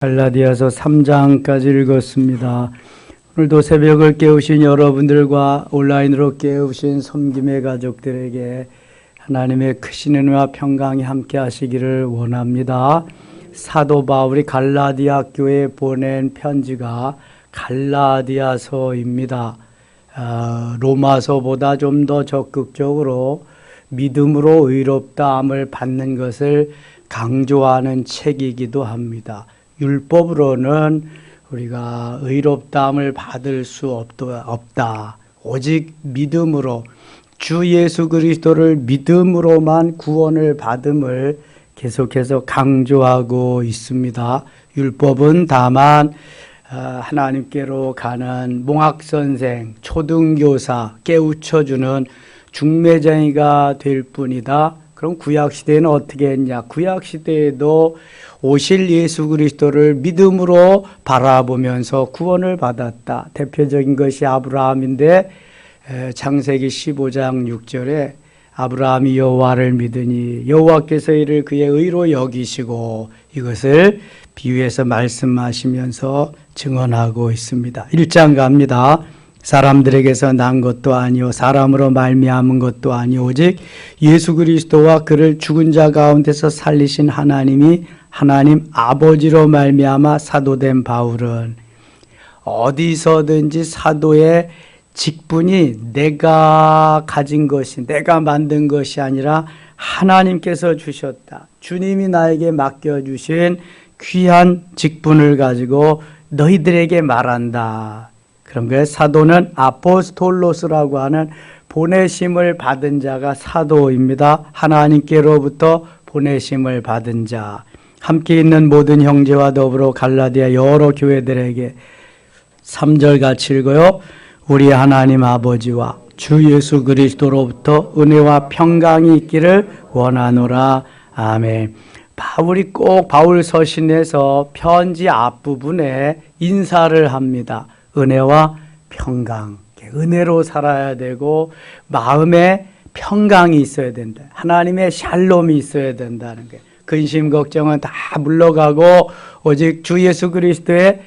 갈라디아서 3장까지 읽었습니다. 오늘도 새벽을 깨우신 여러분들과 온라인으로 깨우신 섬김의 가족들에게 하나님의 크신 은혜와 평강이 함께 하시기를 원합니다. 사도 바울이 갈라디아 교회에 보낸 편지가 갈라디아서입니다. 로마서보다 좀 더 적극적으로 믿음으로 의롭다함을 받는 것을 강조하는 책이기도 합니다. 율법으로는 우리가 의롭다함을 받을 수 없다. 오직 믿음으로 주 예수 그리스도를 믿음으로만 구원을 받음을 계속해서 강조하고 있습니다. 율법은 다만 하나님께로 가는 몽학선생, 초등교사, 깨우쳐주는 중매쟁이가 될 뿐이다. 그럼 구약시대에는 어떻게 했냐? 구약시대에도 오실 예수 그리스도를 믿음으로 바라보면서 구원을 받았다. 대표적인 것이 아브라함인데 창세기 15장 6절에 아브라함이 여호와를 믿으니 여호와께서 이를 그의 의로 여기시고, 이것을 비유해서 말씀하시면서 증언하고 있습니다. 1장 갑니다. 사람들에게서 난 것도 아니요 사람으로 말미암은 것도 아니요 오직 예수 그리스도와 그를 죽은 자 가운데서 살리신 하나님이 하나님 아버지로 말미암아 사도된 바울은, 어디서든지 사도의 직분이 내가 가진 것이, 내가 만든 것이 아니라 하나님께서 주셨다. 주님이 나에게 맡겨주신 귀한 직분을 가지고 너희들에게 말한다. 그런 거예요. 사도는 아포스톨로스라고 하는 보내심을 받은 자가 사도입니다. 하나님께로부터 보내심을 받은 자. 함께 있는 모든 형제와 더불어 갈라디아 여러 교회들에게 3절 같이 읽어요. 우리 하나님 아버지와 주 예수 그리스도로부터 은혜와 평강이 있기를 원하노라. 아멘. 바울이 꼭 바울 서신에서 편지 앞부분에 인사를 합니다. 은혜와 평강. 은혜로 살아야 되고 마음에 평강이 있어야 된다. 하나님의 샬롬이 있어야 된다는 거예요. 근심 걱정은 다 물러가고 오직 주 예수 그리스도의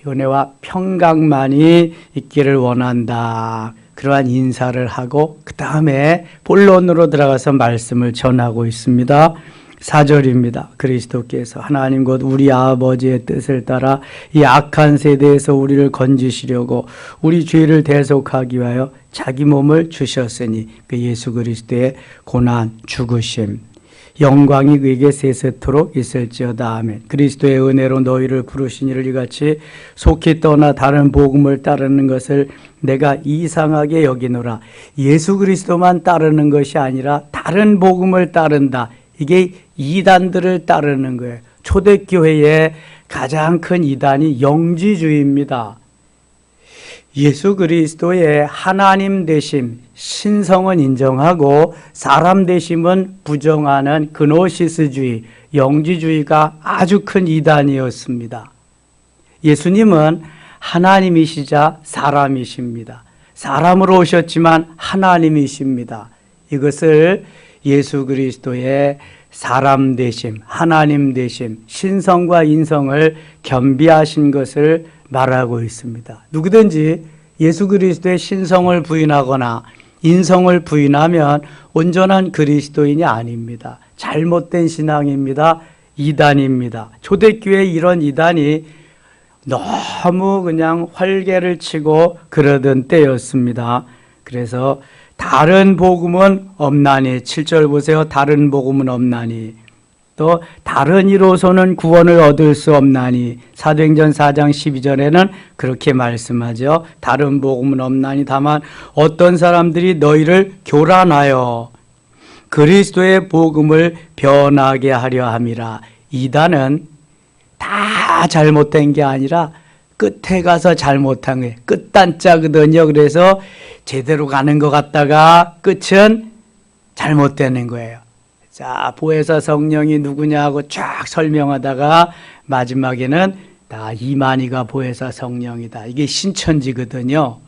은혜와 평강만이 있기를 원한다. 그러한 인사를 하고 그 다음에 본론으로 들어가서 말씀을 전하고 있습니다. 4절입니다. 그리스도께서 하나님 곧 우리 아버지의 뜻을 따라 이 악한 세대에서 우리를 건지시려고 우리 죄를 대속하기 위하여 자기 몸을 주셨으니 그 예수 그리스도의 고난 죽으심 영광이 그에게 세세토록 있을지어다. 아멘. 그리스도의 은혜로 너희를 부르신 이를 이같이 속히 떠나 다른 복음을 따르는 것을 내가 이상하게 여기노라. 예수 그리스도만 따르는 것이 아니라 다른 복음을 따른다. 이게 이단들을 따르는 거예요. 초대교회의 가장 큰 이단이 영지주의입니다. 예수 그리스도의 하나님 되심, 신성은 인정하고 사람 되심은 부정하는 그노시스주의, 영지주의가 아주 큰 이단이었습니다. 예수님은 하나님이시자 사람이십니다. 사람으로 오셨지만 하나님이십니다. 이것을 예수 그리스도의 사람 되심, 하나님 되심, 신성과 인성을 겸비하신 것을 말하고 있습니다. 누구든지 예수 그리스도의 신성을 부인하거나 인성을 부인하면 온전한 그리스도인이 아닙니다. 잘못된 신앙입니다. 이단입니다. 초대교회의 이런 이단이 너무 그냥 활개를 치고 그러던 때였습니다. 그래서 다른 복음은 없나니, 7절 보세요. 다른 복음은 없나니, 또 다른 이로서는 구원을 얻을 수 없나니, 사도행전 4장 12절에는 그렇게 말씀하죠. 다른 복음은 없나니 다만 어떤 사람들이 너희를 교란하여 그리스도의 복음을 변하게 하려 함이라. 이단은 다 잘못된 게 아니라 끝에 가서 잘못한 거예요. 끝단짜거든요. 그래서 제대로 가는 것 같다가 끝은 잘못되는 거예요. 자, 보혜사 성령이 누구냐 하고 쫙 설명하다가 마지막에는 다 이만희가 보혜사 성령이다. 이게 신천지거든요.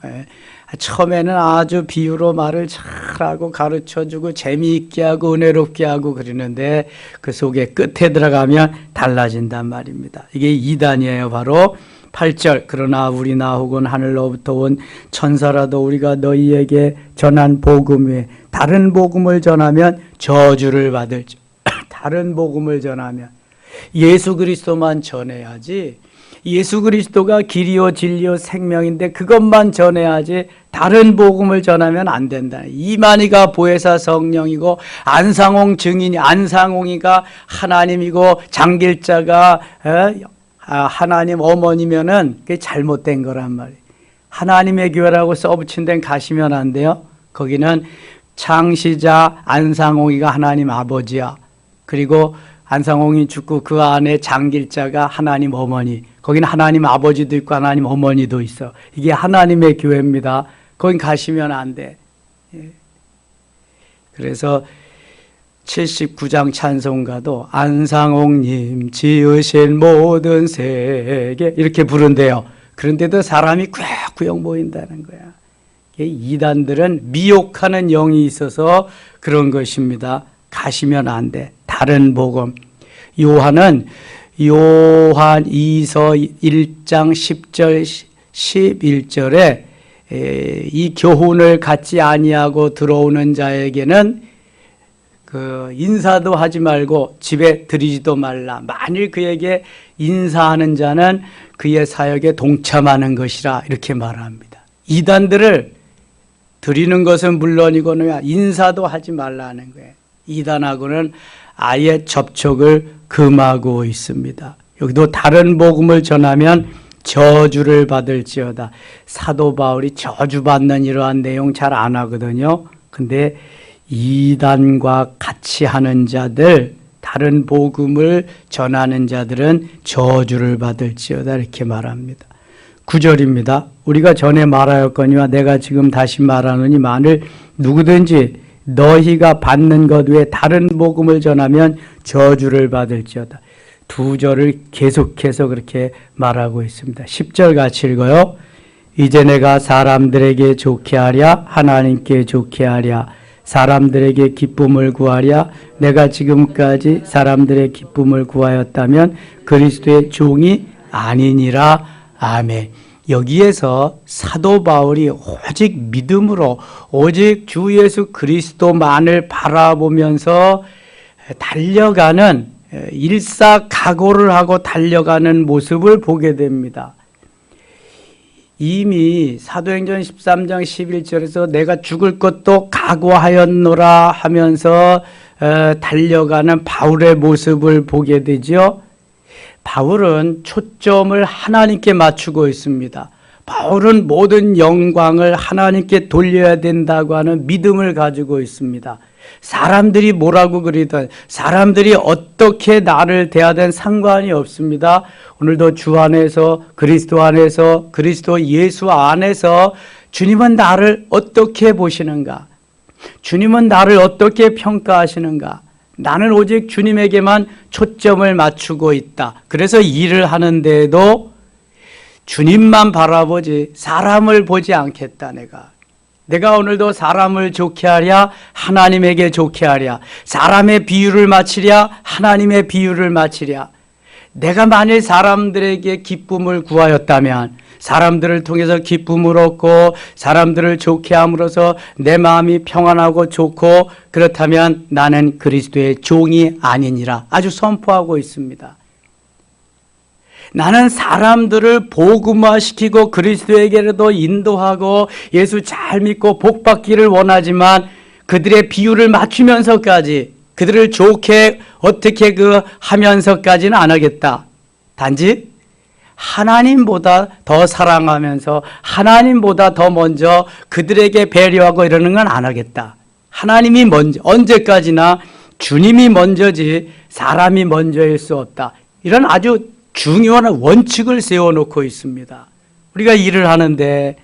처음에는 아주 비유로 말을 잘하고 가르쳐주고 재미있게 하고 은혜롭게 하고 그러는데 그 속에 끝에 들어가면 달라진단 말입니다. 이게 2단이에요. 바로 8절 그러나 우리나 혹은 하늘로부터 온 천사라도 우리가 너희에게 전한 복음 외에 다른 복음을 전하면 저주를 받을지. 다른 복음을 전하면 예수 그리스도만 전해야지. 예수 그리스도가 길이요 진리요 생명인데 그것만 전해야지 다른 복음을 전하면 안 된다. 이만희가 보혜사 성령이고 안상홍 증인이 안상홍이가 하나님이고 장길자가 하나님 어머니면은 그게 잘못된 거란 말이에요. 하나님의 교회라고 써붙인 데는 가시면 안 돼요. 거기는 창시자 안상홍이가 하나님 아버지야. 그리고 안상홍이 죽고 그 안에 장길자가 하나님 어머니. 거기는 하나님 아버지도 있고 하나님 어머니도 있어. 이게 하나님의 교회입니다. 거긴 가시면 안 돼. 그래서 79장 찬송가도 안상홍님 지으신 모든 세계 이렇게 부른대요. 그런데도 사람이 꾸역꾸역 보인다는 거야. 이단들은 미혹하는 영이 있어서 그런 것입니다. 가시면 안 돼. 다른 복음. 요한 2서 1장 10절 11절에 이 교훈을 갖지 아니하고 들어오는 자에게는 그 인사도 하지 말고 집에 들이지도 말라. 만일 그에게 인사하는 자는 그의 사역에 동참하는 것이라 이렇게 말합니다. 이단들을 드리는 것은 물론이거니와 인사도 하지 말라는 거예요. 이단하고는 아예 접촉을 금하고 있습니다. 여기도 다른 복음을 전하면 저주를 받을지어다. 사도 바울이 저주받는 이러한 내용 잘 안 하거든요. 근데 이단과 같이 하는 자들, 다른 복음을 전하는 자들은 저주를 받을지어다 이렇게 말합니다. 9절입니다. 우리가 전에 말하였거니와 내가 지금 다시 말하노니 만일 누구든지 너희가 받는 것 외에 다른 복음을 전하면 저주를 받을지어다. 2절을 계속해서 그렇게 말하고 있습니다. 10절 같이 읽어요. 이제 내가 사람들에게 좋게 하랴 하나님께 좋게 하랴 사람들에게 기쁨을 구하랴 내가 지금까지 사람들의 기쁨을 구하였다면 그리스도의 종이 아니니라. 아멘. 여기에서 사도 바울이 오직 믿음으로 오직 주 예수 그리스도만을 바라보면서 달려가는 일사각오를 하고 달려가는 모습을 보게 됩니다. 이미 사도행전 13장 11절에서 내가 죽을 것도 각오하였노라 하면서 달려가는 바울의 모습을 보게 되죠. 바울은 초점을 하나님께 맞추고 있습니다. 바울은 모든 영광을 하나님께 돌려야 된다고 하는 믿음을 가지고 있습니다. 사람들이 뭐라고 그리든 사람들이 어떻게 나를 대하든 상관이 없습니다. 오늘도 주 안에서 그리스도 예수 안에서 주님은 나를 어떻게 보시는가? 주님은 나를 어떻게 평가하시는가? 나는 오직 주님에게만 초점을 맞추고 있다. 그래서 일을 하는데도 주님만 바라보지 사람을 보지 않겠다. 내가 오늘도 사람을 좋게 하랴 하나님에게 좋게 하랴 사람의 비유를 마치랴 하나님의 비유를 마치랴. 내가 만일 사람들에게 기쁨을 구하였다면 사람들을 통해서 기쁨을 얻고 사람들을 좋게 함으로써 내 마음이 평안하고 좋고 그렇다면 나는 그리스도의 종이 아니니라 아주 선포하고 있습니다. 나는 사람들을 복음화시키고 그리스도에게라도 인도하고 예수 잘 믿고 복 받기를 원하지만 그들의 비유를 맞추면서까지 그들을 좋게 어떻게 하면서까지는 안 하겠다. 단지 하나님보다 더 사랑하면서 하나님보다 더 먼저 그들에게 배려하고 이러는 건 안 하겠다. 하나님이 먼저, 언제까지나 주님이 먼저지 사람이 먼저일 수 없다. 이런 아주 중요한 원칙을 세워놓고 있습니다. 우리가 일을 하는데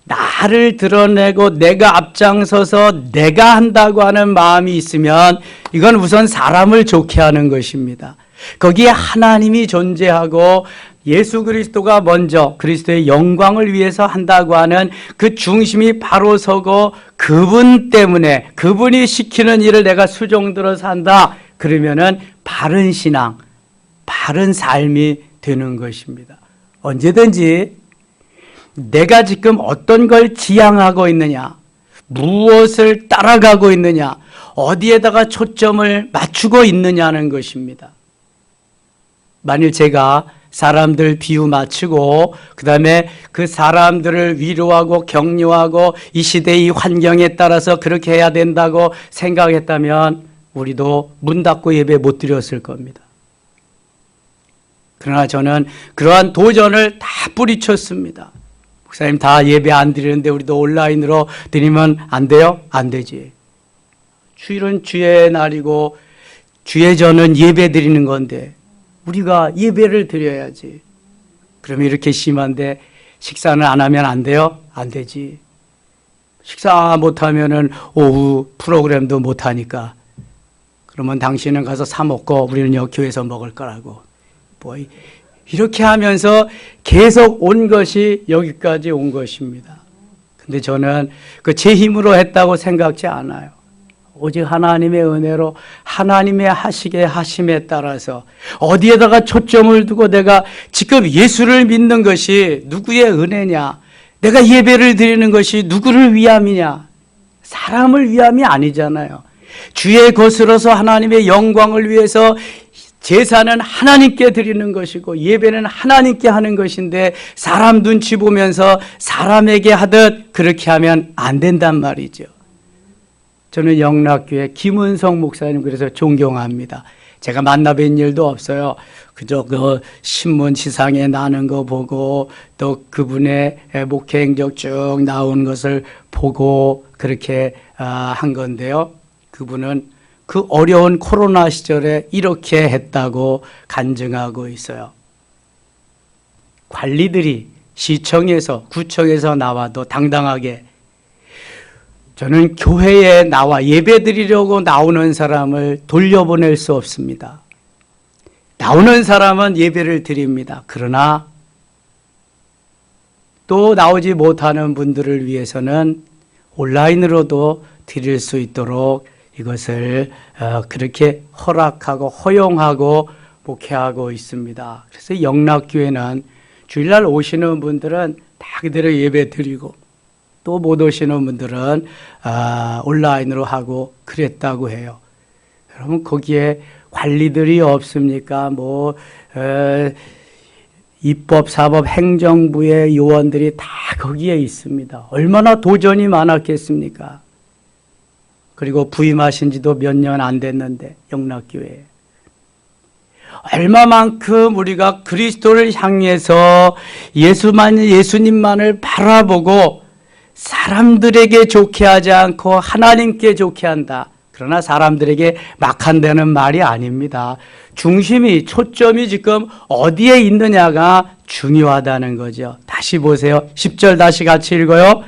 나를 드러내고 내가 앞장서서 내가 한다고 하는 마음이 있으면 이건 우선 사람을 좋게 하는 것입니다. 거기에 하나님이 존재하고 예수 그리스도가 먼저 그리스도의 영광을 위해서 한다고 하는 그 중심이 바로 서고 그분 때문에 그분이 시키는 일을 내가 수종들어서 한다. 그러면은 바른 신앙, 바른 삶이 되는 것입니다. 언제든지 내가 지금 어떤 걸 지향하고 있느냐, 무엇을 따라가고 있느냐, 어디에다가 초점을 맞추고 있느냐는 것입니다. 만일 제가 사람들 비유 맞추고 그 다음에 그 사람들을 위로하고 격려하고 이 시대의 환경에 따라서 그렇게 해야 된다고 생각했다면 우리도 문 닫고 예배 못 드렸을 겁니다. 그러나 저는 그러한 도전을 다 뿌리쳤습니다. 목사님 다 예배 안 드리는데 우리도 온라인으로 드리면 안 돼요? 안 되지. 주일은 주의 날이고 주의 전은 예배 드리는 건데 우리가 예배를 드려야지. 그러면 이렇게 심한데 식사는 안 하면 안 돼요? 안 되지. 식사 못하면은 오후 프로그램도 못하니까. 그러면 당신은 가서 사 먹고 우리는 여기 교회에서 먹을 거라고. 뭐 이렇게 하면서 계속 온 것이 여기까지 온 것입니다. 근데 저는 그 제 힘으로 했다고 생각지 않아요. 오직 하나님의 은혜로 하나님의 하시게 하심에 따라서 어디에다가 초점을 두고 내가 지금 예수를 믿는 것이 누구의 은혜냐, 내가 예배를 드리는 것이 누구를 위함이냐, 사람을 위함이 아니잖아요. 주의 것으로서 하나님의 영광을 위해서 제사는 하나님께 드리는 것이고 예배는 하나님께 하는 것인데 사람 눈치 보면서 사람에게 하듯 그렇게 하면 안 된단 말이죠. 저는 영락교회 김은성 목사님 그래서 존경합니다. 제가 만나뵌 일도 없어요. 그저 그 신문 지상에 나는 거 보고 또 그분의 목회 행적 쭉 나온 것을 보고 그렇게 한 건데요. 그분은 그 어려운 코로나 시절에 이렇게 했다고 간증하고 있어요. 관리들이 시청에서 구청에서 나와도 당당하게 저는 교회에 나와 예배드리려고 나오는 사람을 돌려보낼 수 없습니다. 나오는 사람은 예배를 드립니다. 그러나 또 나오지 못하는 분들을 위해서는 온라인으로도 드릴 수 있도록 이것을 그렇게 허락하고 허용하고 목회하고 있습니다. 그래서 영락교회는 주일날 오시는 분들은 다 그대로 예배 드리고 또 못 오시는 분들은 온라인으로 하고 그랬다고 해요. 여러분 거기에 관리들이 없습니까? 입법, 사법, 행정부의 요원들이 다 거기에 있습니다. 얼마나 도전이 많았겠습니까? 그리고 부임하신 지도 몇 년 안 됐는데 영락교회에 얼마만큼 우리가 그리스도를 향해서 예수님만을 바라보고 사람들에게 좋게 하지 않고 하나님께 좋게 한다. 그러나 사람들에게 막 한다는 말이 아닙니다. 중심이 초점이 지금 어디에 있느냐가 중요하다는 거죠. 다시 보세요. 10절 다시 같이 읽어요.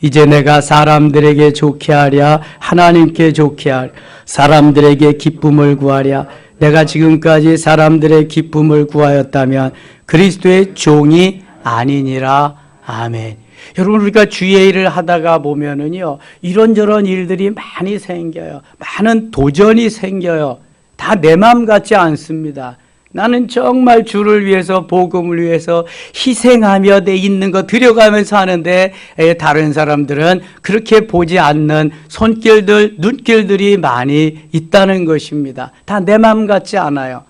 이제 내가 사람들에게 좋게 하랴 하나님께 좋게 하랴 사람들에게 기쁨을 구하랴. 내가 지금까지 사람들의 기쁨을 구하였다면 그리스도의 종이 아니니라. 아멘. 여러분 우리가 주의 일을 하다가 보면은요 이런저런 일들이 많이 생겨요. 많은 도전이 생겨요. 다 내 마음 같지 않습니다. 나는 정말 주를 위해서 복음을 위해서 희생하며 내 있는 거 들여가면서 하는데 다른 사람들은 그렇게 보지 않는 손길들 눈길들이 많이 있다는 것입니다. 다 내 마음 같지 않아요.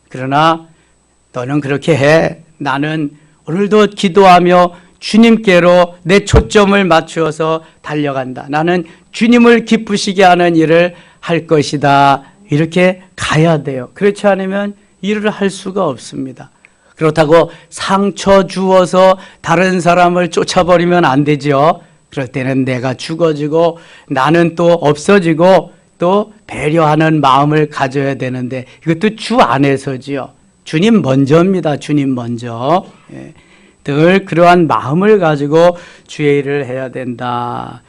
그러나 너는 그렇게 해. 나는 오늘도 기도하며 주님께로 내 초점을 맞추어서 달려간다. 나는 주님을 기쁘시게 하는 일을 할 것이다. 이렇게 가야 돼요. 그렇지 않으면 일을 할 수가 없습니다. 그렇다고 상처 주어서 다른 사람을 쫓아버리면 안 되죠. 그럴 때는 내가 죽어지고 나는 또 없어지고 또 배려하는 마음을 가져야 되는데 이것도 주 안에서지요. 주님 먼저입니다. 주님 먼저. 늘 그러한 마음을 가지고 주의 일을 해야 된다.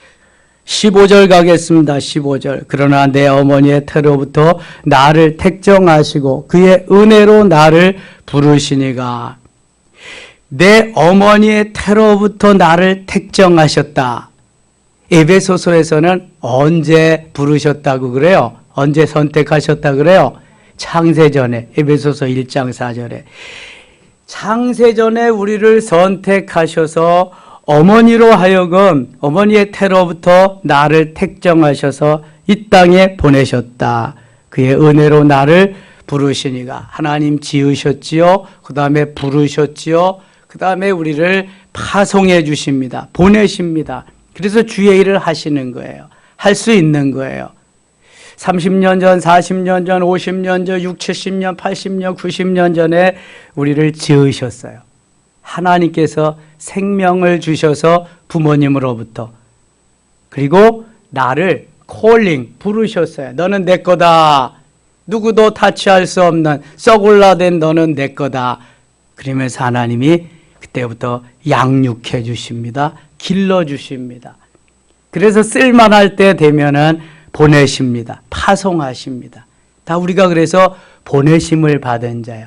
15절 가겠습니다. 15절. 그러나 내 어머니의 태로부터 나를 택정하시고 그의 은혜로 나를 부르시니가. 내 어머니의 태로부터 나를 택정하셨다. 에베소서에서는 언제 부르셨다고 그래요? 언제 선택하셨다 그래요? 창세전에, 에베소서 1장 4절에. 창세전에 우리를 선택하셔서 어머니로 하여금 어머니의 태로부터 나를 택정하셔서 이 땅에 보내셨다. 그의 은혜로 나를 부르시니가. 하나님 지으셨지요. 그 다음에 부르셨지요. 그 다음에 우리를 파송해 주십니다. 보내십니다. 그래서 주의 일을 하시는 거예요. 할 수 있는 거예요. 30년 전, 40년 전, 50년 전, 60, 70년, 80년, 90년 전에 우리를 지으셨어요. 하나님께서 생명을 주셔서 부모님으로부터. 그리고 나를 콜링, 부르셨어요. 너는 내 거다. 누구도 타치할 수 없는 썩올라된 너는 내 거다. 그러면서 하나님이 그때부터 양육해 주십니다. 길러 주십니다. 그래서 쓸만할 때 되면은 보내십니다. 파송하십니다. 다 우리가 그래서 보내심을 받은 자예요.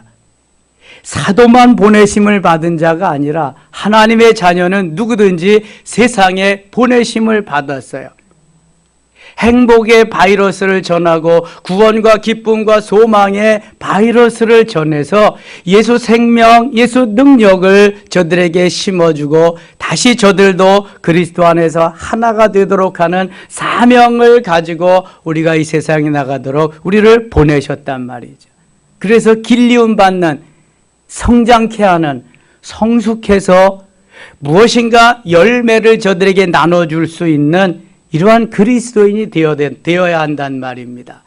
사도만 보내심을 받은 자가 아니라 하나님의 자녀는 누구든지 세상에 보내심을 받았어요. 행복의 바이러스를 전하고 구원과 기쁨과 소망의 바이러스를 전해서 예수 생명, 예수 능력을 저들에게 심어주고 다시 저들도 그리스도 안에서 하나가 되도록 하는 사명을 가지고 우리가 이 세상에 나가도록 우리를 보내셨단 말이죠. 그래서 길리움 받는, 성장케 하는, 성숙해서 무엇인가 열매를 저들에게 나눠줄 수 있는 이러한 그리스도인이 되어야 한단 말입니다.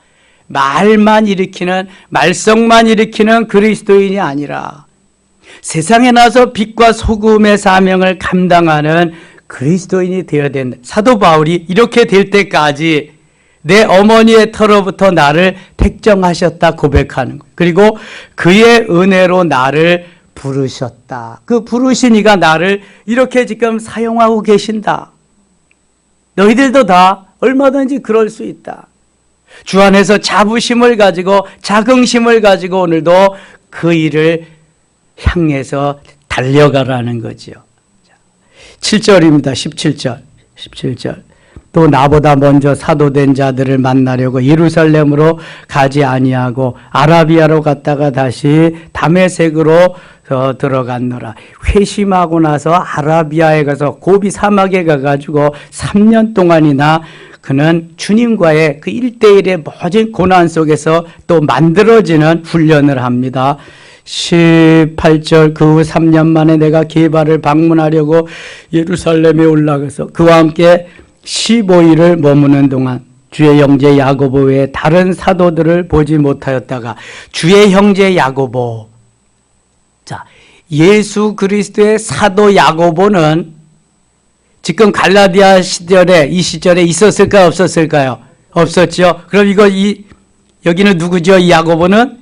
말만 일으키는, 말썽만 일으키는 그리스도인이 아니라 세상에 나서 빛과 소금의 사명을 감당하는 그리스도인이 되어야 된다. 사도 바울이 이렇게 될 때까지 내 어머니의 터로부터 나를 택정하셨다 고백하는 거예요. 그리고 그의 은혜로 나를 부르셨다. 그 부르신 이가 나를 이렇게 지금 사용하고 계신다. 너희들도 다 얼마든지 그럴 수 있다. 주 안에서 자부심을 가지고 자긍심을 가지고 오늘도 그 일을 향해서 달려가라는 거죠. 7절입니다. 17절. 또 나보다 먼저 사도된 자들을 만나려고 예루살렘으로 가지 아니하고 아라비아로 갔다가 다시 다메섹으로 들어갔노라. 회심하고 나서 아라비아에 가서 고비 사막에 가가지고 3년 동안이나 그는 주님과의 그 1대1의 모든 고난 속에서 또 만들어지는 훈련을 합니다. 18절 그 후 3년 만에 내가 게바를 방문하려고 예루살렘에 올라가서 그와 함께 15일을 머무는 동안 주의 형제 야고보 외에 다른 사도들을 보지 못하였다가 주의 형제 야고보, 자, 예수 그리스도의 사도 야고보는 지금 갈라디아 시절에 이 시절에 있었을까요? 없었을까요? 없었죠. 그럼 여기는 누구죠? 이 야고보는?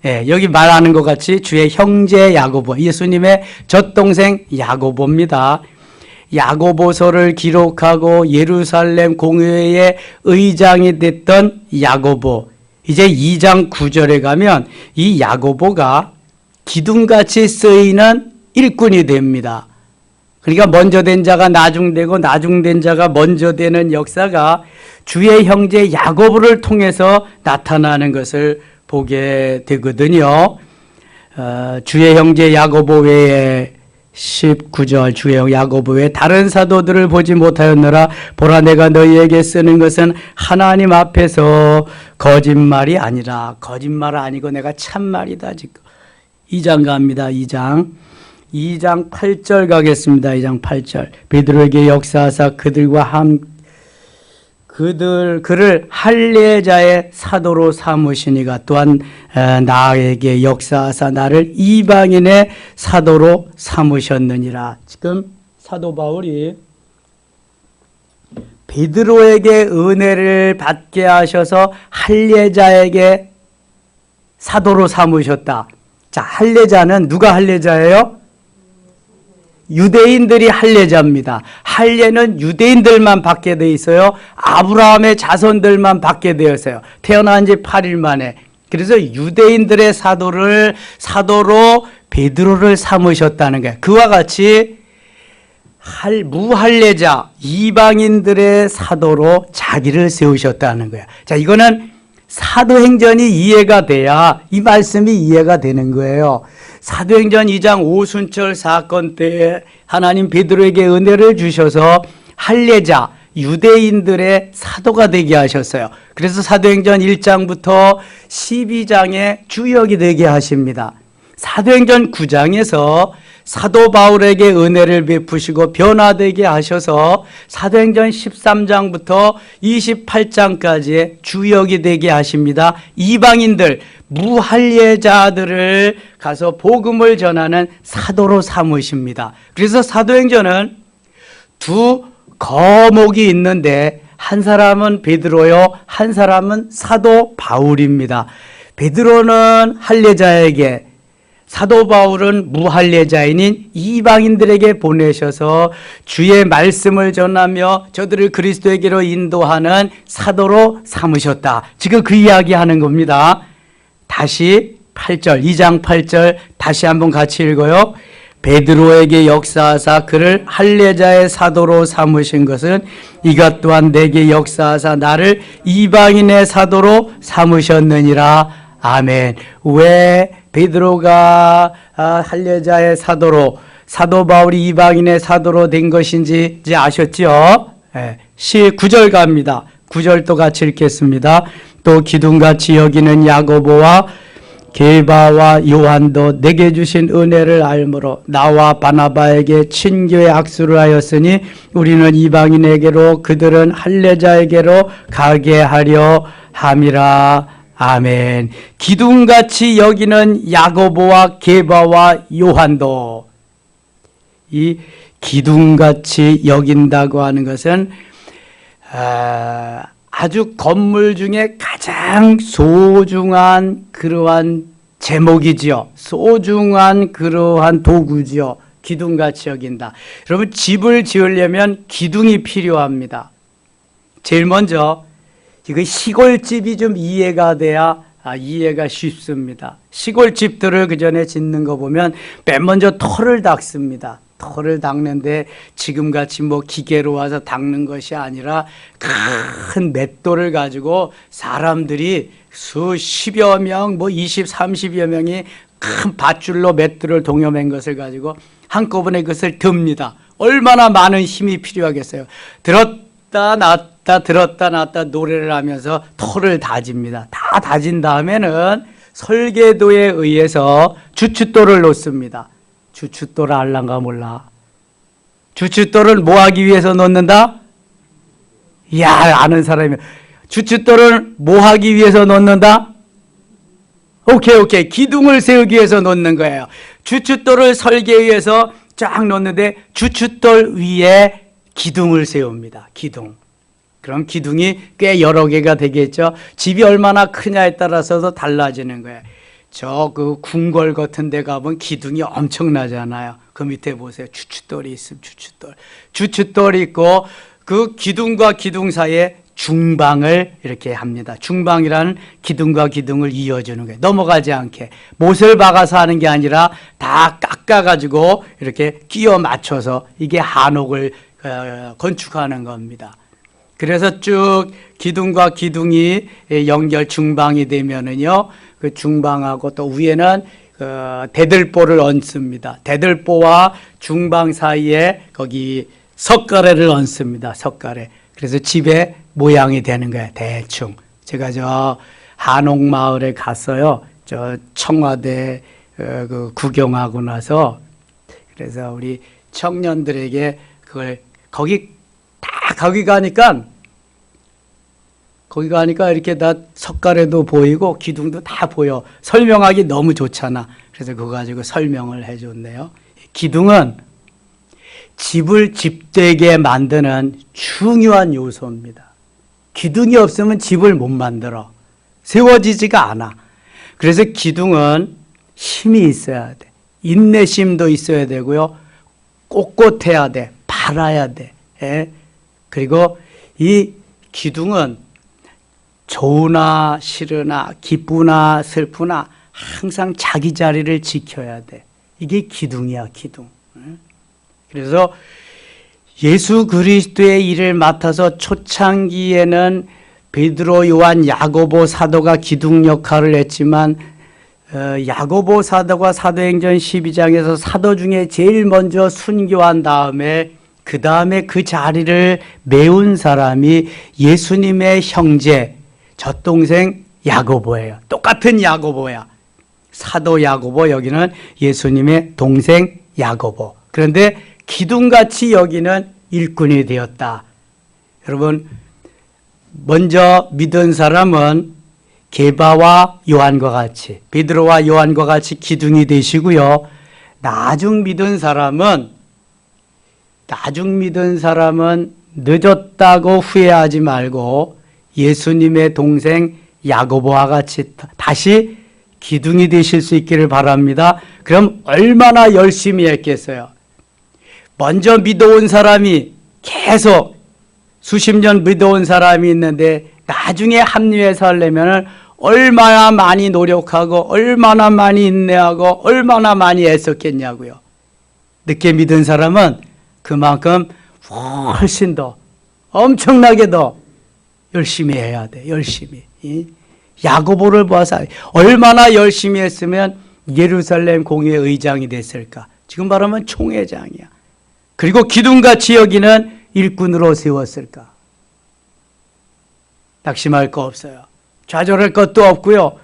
예, 여기 말하는 것 같이 주의 형제 야고보, 예수님의 젖동생 야고보입니다. 야고보서를 기록하고 예루살렘 공회의 의장이 됐던 야고보. 이제 2장 9절에 가면 이 야고보가 기둥같이 쓰이는 일꾼이 됩니다. 그러니까 먼저 된 자가 나중되고 나중된 자가 먼저 되는 역사가 주의 형제 야고보를 통해서 나타나는 것을 보게 되거든요. 주의 형제 야고보 외에 19절 주의 야고보 외에 다른 사도들을 보지 못하였노라. 보라 내가 너희에게 쓰는 것은 하나님 앞에서 거짓말이 아니라, 거짓말 아니고 내가 참말이다. 지금 2장 갑니다. 2장 8절 가겠습니다. 2장 8절 베드로에게 역사하사 그를 할례자의 사도로 삼으시니가 또한 나에게 역사하사 나를 이방인의 사도로 삼으셨느니라. 지금 사도 바울이 베드로에게 은혜를 받게 하셔서 할례자에게 사도로 삼으셨다. 자, 할례자는 누가 할례자예요? 유대인들이 할례자입니다. 할례는 유대인들만 받게 돼 있어요. 아브라함의 자손들만 받게 되었어요. 태어난 지 8일 만에. 그래서 유대인들의 사도로 베드로를 삼으셨다는 거예요. 그와 같이 무할례자 이방인들의 사도로 자기를 세우셨다는 거예요. 자, 이거는 사도행전이 이해가 돼야 이 말씀이 이해가 되는 거예요. 사도행전 2장 오순절 사건 때 하나님 베드로에게 은혜를 주셔서 할례자 유대인들의 사도가 되게 하셨어요. 그래서 사도행전 1장부터 12장에 주역이 되게 하십니다. 사도행전 9장에서 사도 바울에게 은혜를 베푸시고 변화되게 하셔서 사도행전 13장부터 28장까지의 주역이 되게 하십니다. 이방인들, 무할례자들을 가서 복음을 전하는 사도로 삼으십니다. 그래서 사도행전은 두 거목이 있는데 한 사람은 베드로요, 한 사람은 사도 바울입니다. 베드로는 할례자에게, 사도 바울은 무할례자인인 이방인들에게 보내셔서 주의 말씀을 전하며 저들을 그리스도에게로 인도하는 사도로 삼으셨다. 지금 그 이야기 하는 겁니다. 다시 8절, 2장 8절 다시 한번 같이 읽어요. 베드로에게 역사하사 그를 할례자의 사도로 삼으신 것은 이것 또한 내게 역사하사 나를 이방인의 사도로 삼으셨느니라. 아멘. 왜 베드로가 할례자의 사도로, 사도 바울이 이방인의 사도로 된 것인지 이제 아셨죠? 9절 갑니다. 9절도 같이 읽겠습니다. 또 기둥같이 여기는 야고보와 게바와 요한도 내게 주신 은혜를 알므로 나와 바나바에게 친교의 악수를 하였으니 우리는 이방인에게로 그들은 할례자에게로 가게 하려 함이라. 아멘. 기둥같이 여기는 야고보와 게바와 요한도, 이 기둥같이 여긴다고 하는 것은 아주 건물 중에 가장 소중한 그러한 제목이지요. 소중한 그러한 도구지요. 기둥같이 여긴다. 여러분, 집을 지으려면 기둥이 필요합니다. 제일 먼저 이거 시골집이 좀 이해가 돼야 이해가 쉽습니다. 시골집들을 그 전에 짓는 거 보면 맨 먼저 터를 닦습니다. 터를 닦는데 지금같이 뭐 기계로 와서 닦는 것이 아니라 큰 맷돌을 가지고 사람들이 수십여 명, 뭐 20, 30여 명이 큰 밧줄로 맷돌을 동여맨 것을 가지고 한꺼번에 그것을 듭니다. 얼마나 많은 힘이 필요하겠어요. 들었다 놨다 들었다 놨다 노래를 하면서 터를 다집니다. 다 다진 다음에는 설계도에 의해서 주춧돌을 놓습니다. 주춧돌을 알란가 몰라. 주춧돌을 뭐 하기 위해서 놓는다? 야, 아는 사람이. 주춧돌을 뭐 하기 위해서 놓는다? 오케이. 기둥을 세우기 위해서 놓는 거예요. 주춧돌을 설계해서 쫙 놓는데 주춧돌 위에 기둥을 세웁니다. 기둥. 그럼 기둥이 꽤 여러 개가 되겠죠. 집이 얼마나 크냐에 따라서도 달라지는 거예요. 저 그 궁궐 같은 데 가보면 기둥이 엄청나잖아요. 그 밑에 보세요. 주춧돌이 있으면 주춧돌이 있고 그 기둥과 기둥 사이에 중방을 이렇게 합니다. 중방이라는 기둥과 기둥을 이어주는 거예요. 넘어가지 않게. 못을 박아서 하는 게 아니라 다 깎아가지고 이렇게 끼워 맞춰서 이게 한옥을 건축하는 겁니다. 그래서 쭉 기둥과 기둥이 연결 중방이 되면은요, 그 중방하고 또 위에는 대들보를 얹습니다. 대들보와 중방 사이에 거기 석가래를 얹습니다. 석가래. 그래서 집의 모양이 되는 거예요. 대충. 제가 저 한옥마을에 갔어요. 저 청와대 그 구경하고 나서 그래서 우리 청년들에게 그걸 거기 가니까 이렇게 다 석가래도 보이고 기둥도 다 보여. 설명하기 너무 좋잖아. 그래서 그거 가지고 설명을 해줬네요. 기둥은 집을 집되게 만드는 중요한 요소입니다. 기둥이 없으면 집을 못 만들어. 세워지지가 않아. 그래서 기둥은 힘이 있어야 돼. 인내심도 있어야 되고요. 꼿꼿해야 돼. 바라야 돼. 예? 그리고 이 기둥은 좋으나 싫으나 기쁘나 슬프나 항상 자기 자리를 지켜야 돼. 이게 기둥이야, 기둥. 그래서 예수 그리스도의 일을 맡아서 초창기에는 베드로, 요한, 야고보 사도가 기둥 역할을 했지만 야고보 사도가 사도행전 12장에서 사도 중에 제일 먼저 순교한 다음에 그 다음에 그 자리를 메운 사람이 예수님의 형제, 젖동생 야고보예요. 똑같은 야고보야. 사도 야고보, 여기는 예수님의 동생 야고보. 그런데 기둥같이 여기는 일꾼이 되었다. 여러분, 먼저 믿은 사람은 게바와 요한과 같이, 베드로와 요한과 같이 기둥이 되시고요. 나중 믿은 사람은 늦었다고 후회하지 말고 예수님의 동생 야고보와 같이 다시 기둥이 되실 수 있기를 바랍니다. 그럼 얼마나 열심히 했겠어요. 먼저 믿어온 사람이 계속 수십 년 믿어온 사람이 있는데 나중에 합류해서 하려면 얼마나 많이 노력하고 얼마나 많이 인내하고 얼마나 많이 애썼겠냐고요. 늦게 믿은 사람은 그만큼 훨씬 더 엄청나게 더 열심히 해야 돼. 열심히. 야고보를 봐서 얼마나 열심히 했으면 예루살렘 공회의 의장이 됐을까. 지금 말하면 총회장이야. 그리고 기둥같이 여기는 일꾼으로 세웠을까. 낙심할 거 없어요. 좌절할 것도 없고요.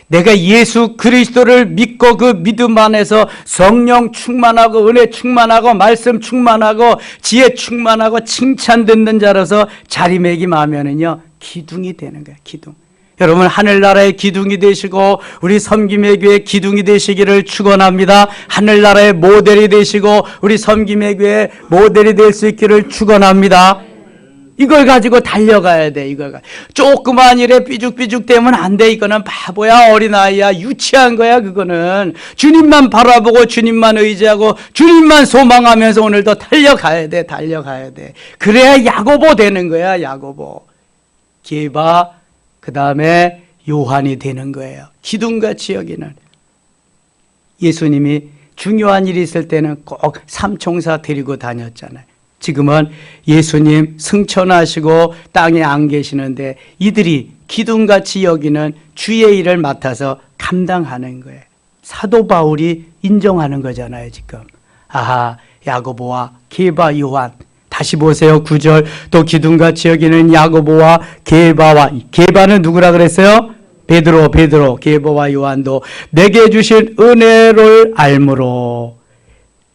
내가 예수 그리스도를 믿고 그 믿음 안에서 성령 충만하고 은혜 충만하고 말씀 충만하고 지혜 충만하고 칭찬 듣는 자로서 자리매김하면은요 기둥이 되는 거예요. 기둥. 여러분 하늘나라의 기둥이 되시고 우리 섬김의 교회 기둥이 되시기를 축원합니다. 하늘나라의 모델이 되시고 우리 섬김의 교회 모델이 될 수 있기를 축원합니다. 이걸 가지고 달려가야 돼. 이걸 조그만 일에 삐죽삐죽 되면 안 돼. 이거는 바보야, 어린아이야, 유치한 거야. 그거는 주님만 바라보고 주님만 의지하고 주님만 소망하면서 오늘도 달려가야 돼. 달려가야 돼. 그래야 야고보 되는 거야. 야고보. 게바, 그 다음에 요한이 되는 거예요. 기둥같이 여기는. 예수님이 중요한 일이 있을 때는 꼭 삼총사 데리고 다녔잖아요. 지금은 예수님 승천하시고 땅에 안 계시는데 이들이 기둥같이 여기는 주의 일을 맡아서 감당하는 거예요. 사도 바울이 인정하는 거잖아요, 지금. 아하, 야고보와 게바, 요한. 다시 보세요. 9절. 또 기둥같이 여기는 야고보와 게바와, 게바는 누구라 그랬어요? 베드로. 게바와 요한도 내게 주신 은혜를 알므로,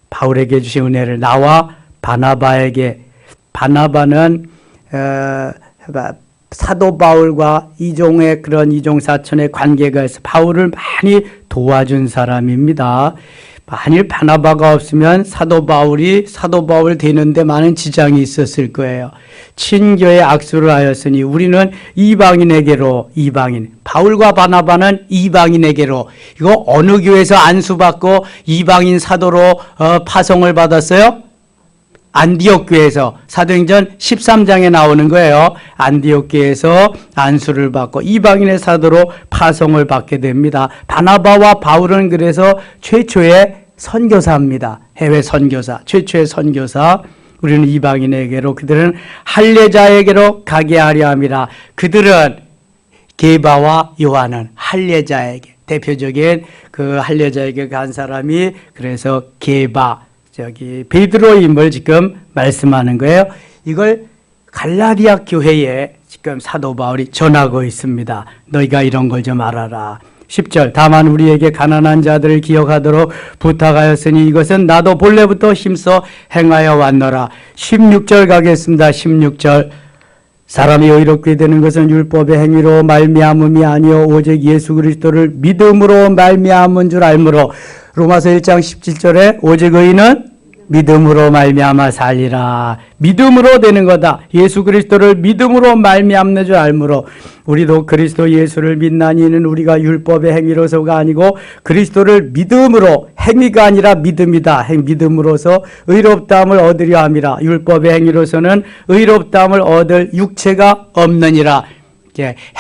바울에게 주신 은혜를 나와 바나바에게, 바나바는 사도 바울과 이종의 그런 이종사촌의 관계가 있어 바울을 많이 도와준 사람입니다. 만일 바나바가 없으면 사도 바울 되는데 많은 지장이 있었을 거예요. 친교에 악수를 하였으니 우리는 이방인에게로, 바울과 바나바는 이방인에게로, 이거 어느 교회에서 안수받고 이방인 사도로 파송을 받았어요? 안디옥 교회에서, 사도행전 13장에 나오는 거예요. 안디옥 교회에서 안수를 받고 이방인의 사도로 파송을 받게 됩니다. 바나바와 바울은 그래서 최초의 선교사입니다. 해외 선교사, 최초의 선교사. 우리는 이방인에게로, 그들은 할례자에게로 가게 하려 함이라. 그들은, 게바와 요한은 할례자에게, 대표적인 그 할례자에게 간 사람이 그래서 게바, 베드로임을 지금 말씀하는 거예요. 이걸 갈라디아 교회에 지금 사도 바울이 전하고 있습니다. 너희가 이런 걸 좀 알아라. 10절. 다만 우리에게 가난한 자들을 기억하도록 부탁하였으니 이것은 나도 본래부터 힘써 행하여 왔노라. 16절 가겠습니다. 16절. 사람이 의롭게 되는 것은 율법의 행위로 말미암음이 아니요 오직 예수 그리스도를 믿음으로 말미암은 줄 알므로. 로마서 1장 17절에 오직 의인은 믿음으로 말미암아 살리라. 믿음으로 되는 거다. 예수 그리스도를 믿음으로 말미암는 줄 알므로 우리도 그리스도 예수를 믿나니는 우리가 율법의 행위로서가 아니고 그리스도를 믿음으로, 행위가 아니라 믿음이다. 믿음으로서 의롭다함을 얻으려 함이라. 율법의 행위로서는 의롭다함을 얻을 육체가 없느니라.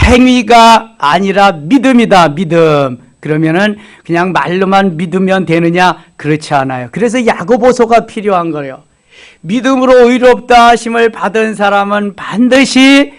행위가 아니라 믿음이다. 믿음. 그러면은 그냥 말로만 믿으면 되느냐? 그렇지 않아요. 그래서 야고보서가 필요한 거예요. 믿음으로 의롭다 하심을 받은 사람은 반드시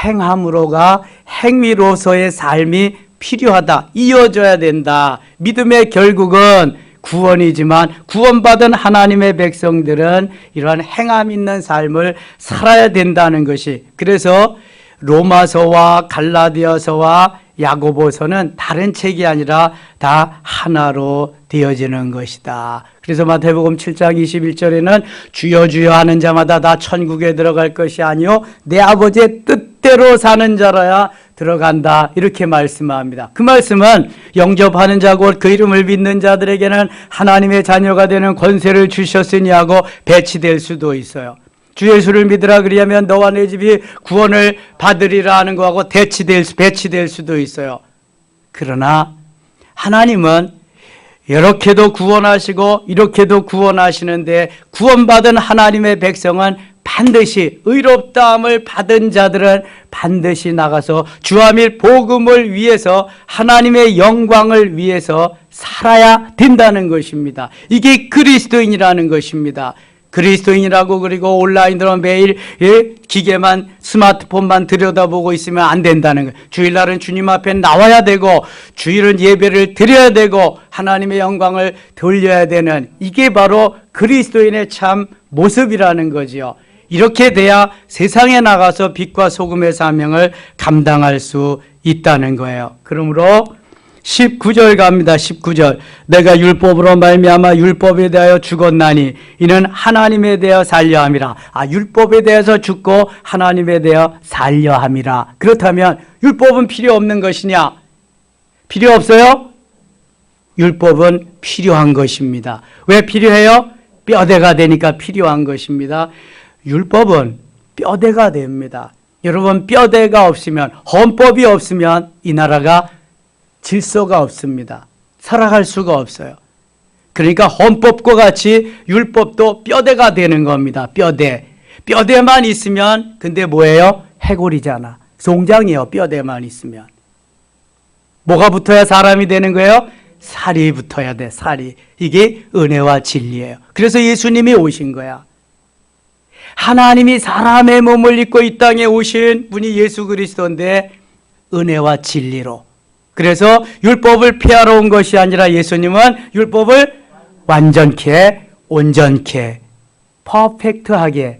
행함으로가 행위로서의 삶이 필요하다. 이어져야 된다. 믿음의 결국은 구원이지만 구원받은 하나님의 백성들은 이러한 행함 있는 삶을 살아야 된다는 것이, 그래서 로마서와 갈라디아서와 야고보서는 다른 책이 아니라 다 하나로 되어지는 것이다. 그래서 마태복음 7장 21절에는 주여 주여 하는 자마다 다 천국에 들어갈 것이 아니요 내 아버지의 뜻대로 사는 자라야 들어간다. 이렇게 말씀합니다. 그 말씀은 영접하는 자고 그 이름을 믿는 자들에게는 하나님의 자녀가 되는 권세를 주셨으니 하고 배치될 수도 있어요. 주 예수를 믿으라 그리하면 너와 내 집이 구원을 받으리라 하는 거하고 배치될 수도 있어요. 그러나 하나님은 이렇게도 구원하시고 이렇게도 구원하시는데 구원받은 하나님의 백성은 반드시 의롭다함을 받은 자들은 반드시 나가서 주와 및 복음을 위해서 하나님의 영광을 위해서 살아야 된다는 것입니다. 이게 그리스도인이라는 것입니다. 그리스도인이라고 그리고 온라인으로 매일 기계만 스마트폰만 들여다보고 있으면 안 된다는 거예요. 주일날은 주님 앞에 나와야 되고 주일은 예배를 드려야 되고 하나님의 영광을 돌려야 되는, 이게 바로 그리스도인의 참 모습이라는 거지요. 이렇게 돼야 세상에 나가서 빛과 소금의 사명을 감당할 수 있다는 거예요. 그러므로 19절 갑니다. 19절. 내가 율법으로 말미암아 율법에 대하여 죽었나니 이는 하나님에 대하여 살려 함이라. 율법에 대해서 죽고 하나님에 대하여 살려 함이라. 그렇다면 율법은 필요 없는 것이냐? 필요 없어요? 율법은 필요한 것입니다. 왜 필요해요? 뼈대가 되니까 필요한 것입니다. 율법은 뼈대가 됩니다. 여러분, 뼈대가 없으면, 헌법이 없으면 이 나라가 질서가 없습니다. 살아갈 수가 없어요. 그러니까 헌법과 같이 율법도 뼈대가 되는 겁니다. 뼈대만 있으면 근데 뭐예요? 해골이잖아. 송장이에요. 뼈대만 있으면. 뭐가 붙어야 사람이 되는 거예요? 살이 붙어야 돼. 살이. 이게 은혜와 진리예요. 그래서 예수님이 오신 거야. 하나님이 사람의 몸을 입고 이 땅에 오신 분이 예수 그리스도인데 은혜와 진리로. 그래서 율법을 폐하러 온 것이 아니라 예수님은 율법을 완전케, 온전케, 퍼펙트하게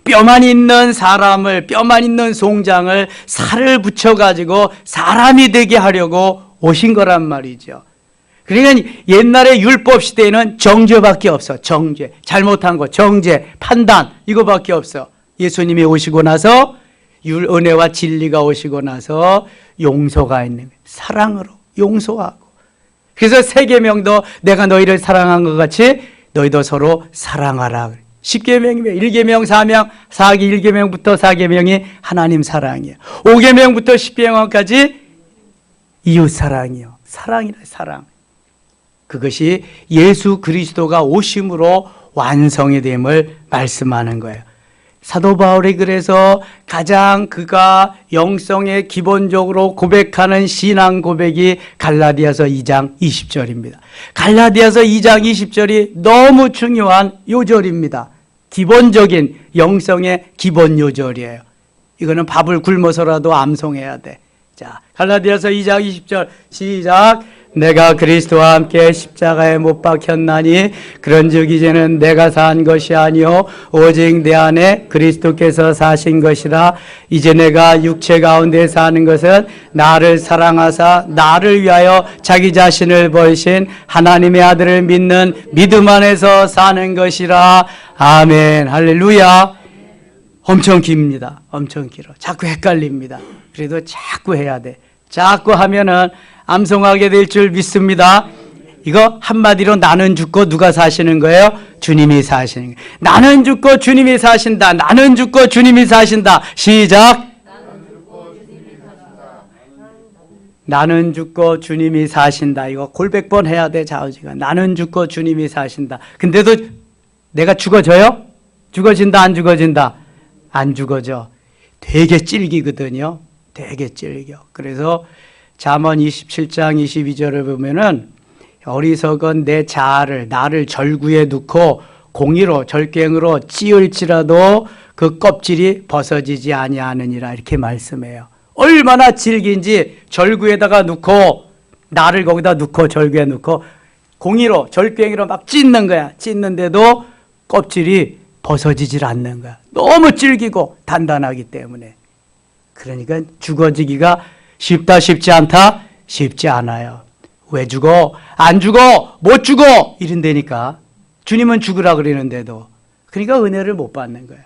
뼈만 있는 사람을, 뼈만 있는 송장을 살을 붙여가지고 사람이 되게 하려고 오신 거란 말이죠. 그러니까 옛날에 율법 시대에는 정죄밖에 없어. 정죄, 잘못한 거, 정죄, 판단, 이거밖에 없어. 예수님이 오시고 나서 은혜와 진리가 오시고 나서 용서가 있는 거예요. 사랑으로 용서하고. 그래서 세 계명도 내가 너희를 사랑한 것 같이 너희도 서로 사랑하라. 10계명이면 1계명, 4기 1계명부터 4계명이 하나님 사랑이에요. 5계명부터 10계명까지 이웃 사랑이요. 사랑이라 사랑. 그것이 예수 그리스도가 오심으로 완성이 됨을 말씀하는 거예요. 사도 바울이 그래서 가장 그가 영성에 기본적으로 고백하는 신앙 고백이 갈라디아서 2장 20절입니다. 갈라디아서 2장 20절이 너무 중요한 요절입니다. 기본적인 영성의 기본 요절이에요. 이거는 밥을 굶어서라도 암송해야 돼. 자, 갈라디아서 2장 20절 시작. 내가 그리스도와 함께 십자가에 못 박혔나니 그런즉 이제는 내가 산 것이 아니요 오직 내 안에 그리스도께서 사신 것이라. 이제 내가 육체 가운데 사는 것은 나를 사랑하사 나를 위하여 자기 자신을 버리신 하나님의 아들을 믿는 믿음 안에서 사는 것이라. 아멘. 할렐루야. 엄청 깁니다. 엄청 길어. 자꾸 헷갈립니다. 그래도 자꾸 해야 돼. 자꾸 하면은 암송하게 될 줄 믿습니다. 이거 한마디로 나는 죽고 누가 사시는 거예요? 주님이 사시는 거예요. 나는 죽고 주님이 사신다. 나는 죽고 주님이 사신다. 시작. 나는 죽고 주님이 사신다. 이거 골백번 해야 돼, 좌우지간. 나는 죽고 주님이 사신다. 근데도 내가 죽어져요? 죽어진다, 안 죽어진다? 안 죽어져. 되게 질기거든요. 되게 질겨. 그래서 잠언 27장 22절을 보면은 어리석은 내 자아를, 나를 절구에 넣고 공의로 절갱으로 찌을지라도 그 껍질이 벗어지지 아니하느니라, 이렇게 말씀해요. 얼마나 질긴지 절구에다가 넣고, 나를 거기다 넣고 절구에 넣고 공의로 절갱이로 막 찢는 거야. 찢는데도 껍질이 벗어지질 않는 거야. 너무 질기고 단단하기 때문에. 그러니까 죽어지기가 쉽다, 쉽지 않다? 쉽지 않아요. 왜 죽어? 안 죽어? 못 죽어? 이런다니까. 주님은 죽으라 그러는데도. 그러니까 은혜를 못 받는 거야.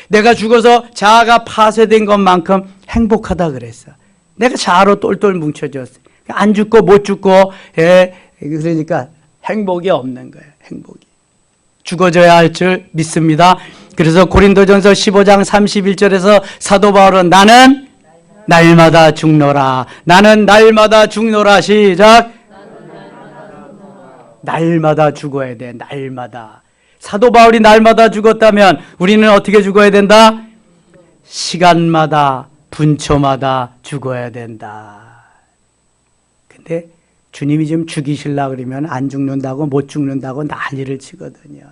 내가 죽어서 자아가 파쇄된 것만큼 행복하다 그랬어. 내가 자아로 똘똘 뭉쳐졌어. 안 죽고 못 죽고, 그러니까 행복이 없는 거예요. 행복이. 죽어져야 할 줄 믿습니다. 그래서 고린도전서 15장 31절에서 사도 바울은 나는 날마다 죽노라. 나는 날마다 죽노라. 시작. 날마다 죽어야 돼. 날마다. 사도 바울이 날마다 죽었다면 우리는 어떻게 죽어야 된다? 시간마다, 분초마다 죽어야 된다. 근데 주님이 좀 죽이시려고 그러면 안 죽는다고, 못 죽는다고 난리를 치거든요.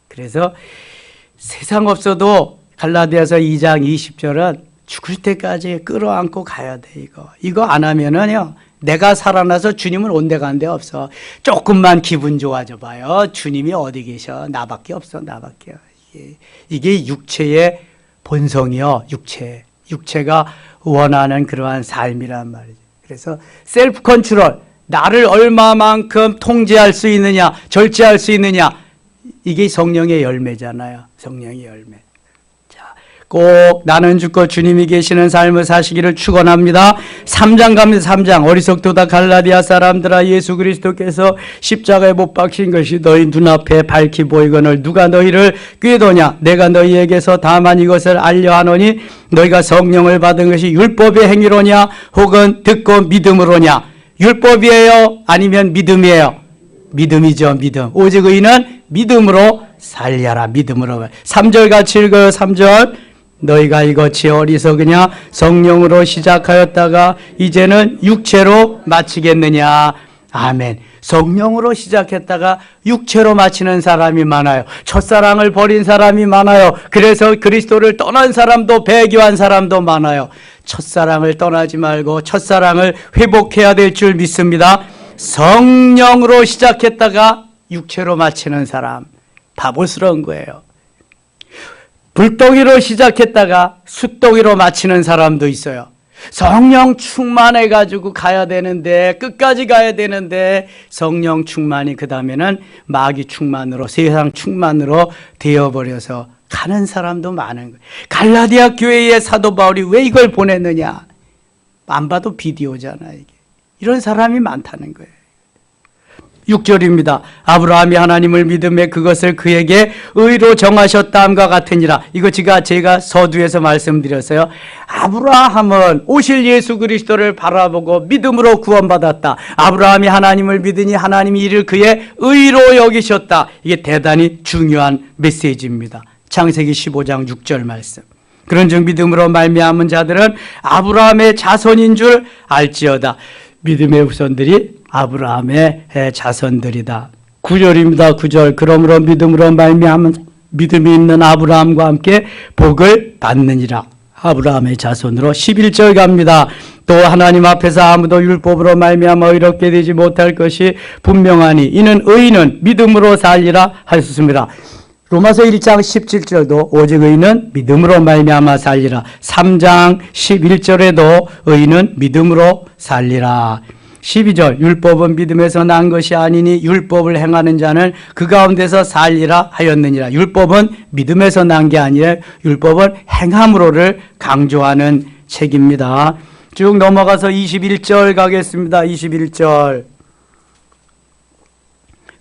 그래서 세상 없어도 갈라디아서 2장 20절은 죽을 때까지 끌어안고 가야 돼. 이거 안 하면은요, 내가 살아나서 주님은 온데간데 없어. 조금만 기분 좋아져 봐요. 주님이 어디 계셔? 나밖에 없어. 나밖에. 이게 육체의 본성이요. 육체가 원하는 그러한 삶이란 말이죠. 그래서 셀프 컨트롤, 나를 얼마만큼 통제할 수 있느냐, 절제할 수 있느냐, 이게 성령의 열매잖아요. 성령의 열매. 꼭 나는 죽고 주님이 계시는 삶을 사시기를 축원합니다. 3장 갑니다. 3장. 어리석도다 갈라디아 사람들아, 예수 그리스도께서 십자가에 못 박힌 것이 너희 눈앞에 밝히 보이거늘 누가 너희를 꾀도냐? 내가 너희에게서 다만 이것을 알려하노니 너희가 성령을 받은 것이 율법의 행위로냐 혹은 듣고 믿음으로냐? 율법이에요? 아니면 믿음이에요? 믿음이죠. 믿음. 오직 의인은 믿음으로 살려라. 믿음으로. 3절 같이 읽어요. 3절. 너희가 이것이 어리석으냐? 성령으로 시작하였다가 이제는 육체로 마치겠느냐? 아멘. 성령으로 시작했다가 육체로 마치는 사람이 많아요. 첫사랑을 버린 사람이 많아요. 그래서 그리스도를 떠난 사람도, 배교한 사람도 많아요. 첫사랑을 떠나지 말고 첫사랑을 회복해야 될 줄 믿습니다. 성령으로 시작했다가 육체로 마치는 사람, 바보스러운 거예요. 불덩이로 시작했다가 숫덩이로 마치는 사람도 있어요. 성령 충만해가지고 가야 되는데, 끝까지 가야 되는데, 성령 충만이 그 다음에는 마귀 충만으로, 세상 충만으로 되어버려서 가는 사람도 많은 거예요. 갈라디아 교회의 사도 바울이 왜 이걸 보냈느냐? 안 봐도 비디오잖아, 이게. 이런 사람이 많다는 거예요. 6절입니다. 아브라함이 하나님을 믿음에 그것을 그에게 의로 정하셨다함과 같으니라. 이거 제가 서두에서 말씀드렸어요. 아브라함은 오실 예수 그리스도를 바라보고 믿음으로 구원받았다. 아브라함이 하나님을 믿으니 하나님이 이를 그의 의로 여기셨다. 이게 대단히 중요한 메시지입니다. 창세기 15장 6절 말씀. 그런즉 믿음으로 말미암은 자들은 아브라함의 자손인 줄 알지어다. 믿음의 후손들이 아브라함의 자손들이다. 9절입니다. 9절. 그러므로 믿음으로 말미암은 믿음이 있는 아브라함과 함께 복을 받느니라. 아브라함의 자손으로 11절 갑니다. 또 하나님 앞에서 아무도 율법으로 말미암아 의롭게 되지 못할 것이 분명하니 이는 의인은 믿음으로 살리라 하셨습니다. 로마서 1장 17절도 오직 의인은 믿음으로 말미암아 살리라. 3장 11절에도 의인은 믿음으로 살리라. 12절. 율법은 믿음에서 난 것이 아니니 율법을 행하는 자는 그 가운데서 살리라 하였느니라. 율법은 믿음에서 난 게 아니라 율법은 행함으로를 강조하는 책입니다. 쭉 넘어가서 21절 가겠습니다. 21절.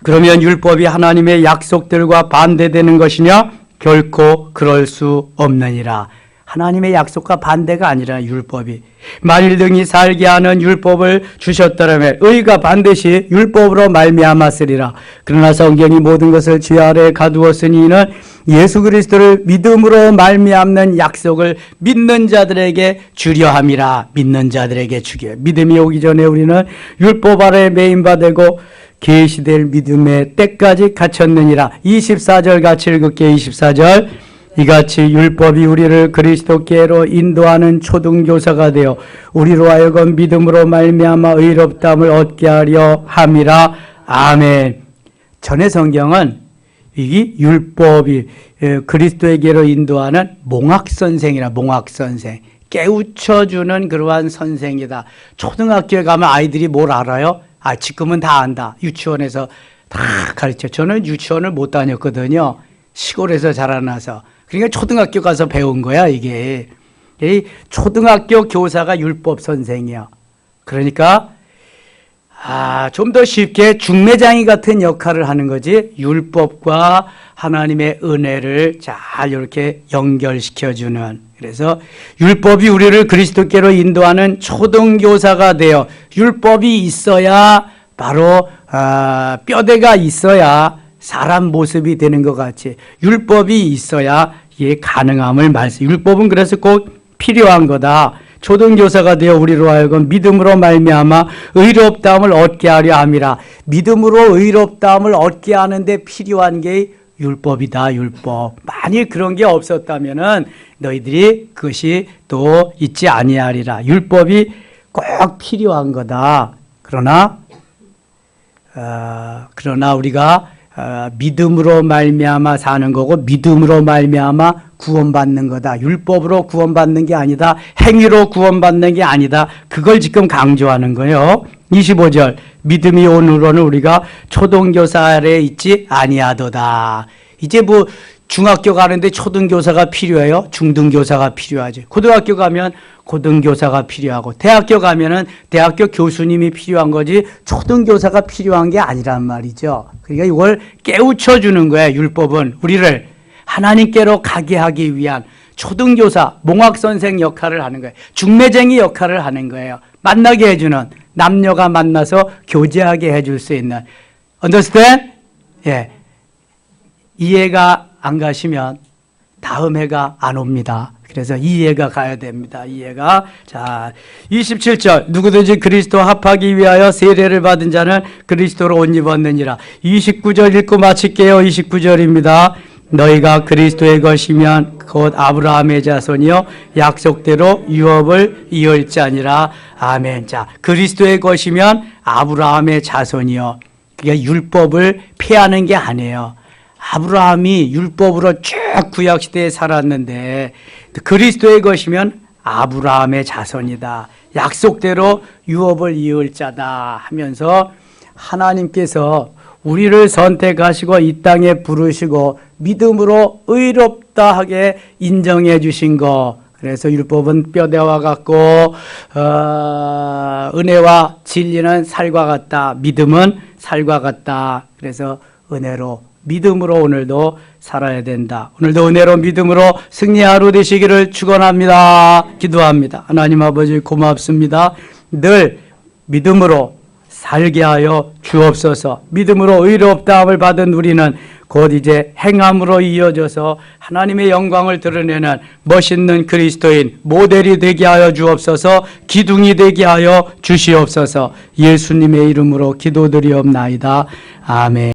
그러면 율법이 하나님의 약속들과 반대되는 것이냐? 결코 그럴 수 없느니라. 하나님의 약속과 반대가 아니라 율법이. 만일 등이 살게 하는 율법을 주셨더라면 의가 반드시 율법으로 말미암았으리라. 그러나 성경이 모든 것을 쥐 아래에 가두었으니 이는 예수 그리스도를 믿음으로 말미암는 약속을 믿는 자들에게 주려 함이라. 믿는 자들에게 주게. 믿음이 오기 전에 우리는 율법 아래에 매인바 되고 계시될 믿음의 때까지 갇혔느니라. 24절 같이 읽을게요. 24절. 이같이 율법이 우리를 그리스도께로 인도하는 초등교사가 되어 우리로 하여금 믿음으로 말미암아 의롭다함을 얻게 하려 함이라. 아멘. 전의 성경은 이 율법이 그리스도에게로 인도하는 몽학선생이라. 몽학선생. 깨우쳐주는 그러한 선생이다. 초등학교에 가면 아이들이 뭘 알아요? 지금은 다 안다. 유치원에서 다 가르쳐. 저는 유치원을 못 다녔거든요. 시골에서 자라나서. 그러니까 초등학교 가서 배운 거야, 이게. 이 초등학교 교사가 율법 선생이야. 그러니까, 좀 더 쉽게 중매장이 같은 역할을 하는 거지. 율법과 하나님의 은혜를 잘 이렇게 연결시켜주는. 그래서 율법이 우리를 그리스도께로 인도하는 초등교사가 되어 율법이 있어야 바로 뼈대가 있어야 사람 모습이 되는 것 같이 율법이 있어야 이게 가능함을 말씀. 율법은 그래서 꼭 필요한 거다. 초등교사가 되어 우리로 하여금 믿음으로 말미암아 의롭다함을 얻게 하려 함이라. 믿음으로 의롭다함을 얻게 하는데 필요한 게 율법이다. 율법. 만일 그런 게 없었다면은 너희들이 그것이 또 있지 아니하리라. 율법이 꼭 필요한 거다. 그러나 우리가 믿음으로 말미암아 사는 거고 믿음으로 말미암아 구원받는 거다. 율법으로 구원받는 게 아니다. 행위로 구원받는 게 아니다. 그걸 지금 강조하는 거예요. 25절. 믿음이 오늘로는 우리가 초등교사 아래에 있지 아니하도다. 이제 뭐 중학교 가는데 초등교사가 필요해요? 중등교사가 필요하죠. 고등학교 가면 고등교사가 필요하고 대학교 가면은 대학교 교수님이 필요한 거지 초등교사가 필요한 게 아니란 말이죠. 그러니까 이걸 깨우쳐 주는 거예요. 율법은 우리를 하나님께로 가게 하기 위한 초등교사, 몽학선생 역할을 하는 거예요. 중매쟁이 역할을 하는 거예요. 만나게 해주는, 남녀가 만나서 교제하게 해줄 수 있는. Understand? 예. 이해가 안 가시면 다음 해가 안 옵니다. 그래서 이해가 가야 됩니다. 이해가. 자, 27절. 누구든지 그리스도 합하기 위하여 세례를 받은 자는 그리스도로 옷 입었느니라. 29절 읽고 마칠게요. 29절입니다. 너희가 그리스도의 것이면 곧 아브라함의 자손이요 약속대로 유업을 이을 자니라. 아멘. 자, 그리스도의 것이면 아브라함의 자손이요. 그게 율법을 폐하는 게 아니에요. 아브라함이 율법으로 쭉 구약시대에 살았는데 그리스도의 것이면 아브라함의 자손이다. 약속대로 유업을 이을 자다 하면서 하나님께서 우리를 선택하시고 이 땅에 부르시고 믿음으로 의롭다 하게 인정해 주신 거. 그래서 율법은 뼈대와 같고 은혜와 진리는 살과 같다. 믿음은 살과 같다. 그래서 은혜로 믿음으로 오늘도 살아야 된다. 오늘도 은혜로 믿음으로 승리 하루 되시기를 축원합니다. 기도합니다. 하나님 아버지 고맙습니다. 늘 믿음으로 살게 하여 주옵소서. 믿음으로 의롭다함을 받은 우리는 곧 이제 행함으로 이어져서 하나님의 영광을 드러내는 멋있는 그리스도인 모델이 되게 하여 주옵소서. 기둥이 되게 하여 주시옵소서. 예수님의 이름으로 기도드리옵나이다. 아멘.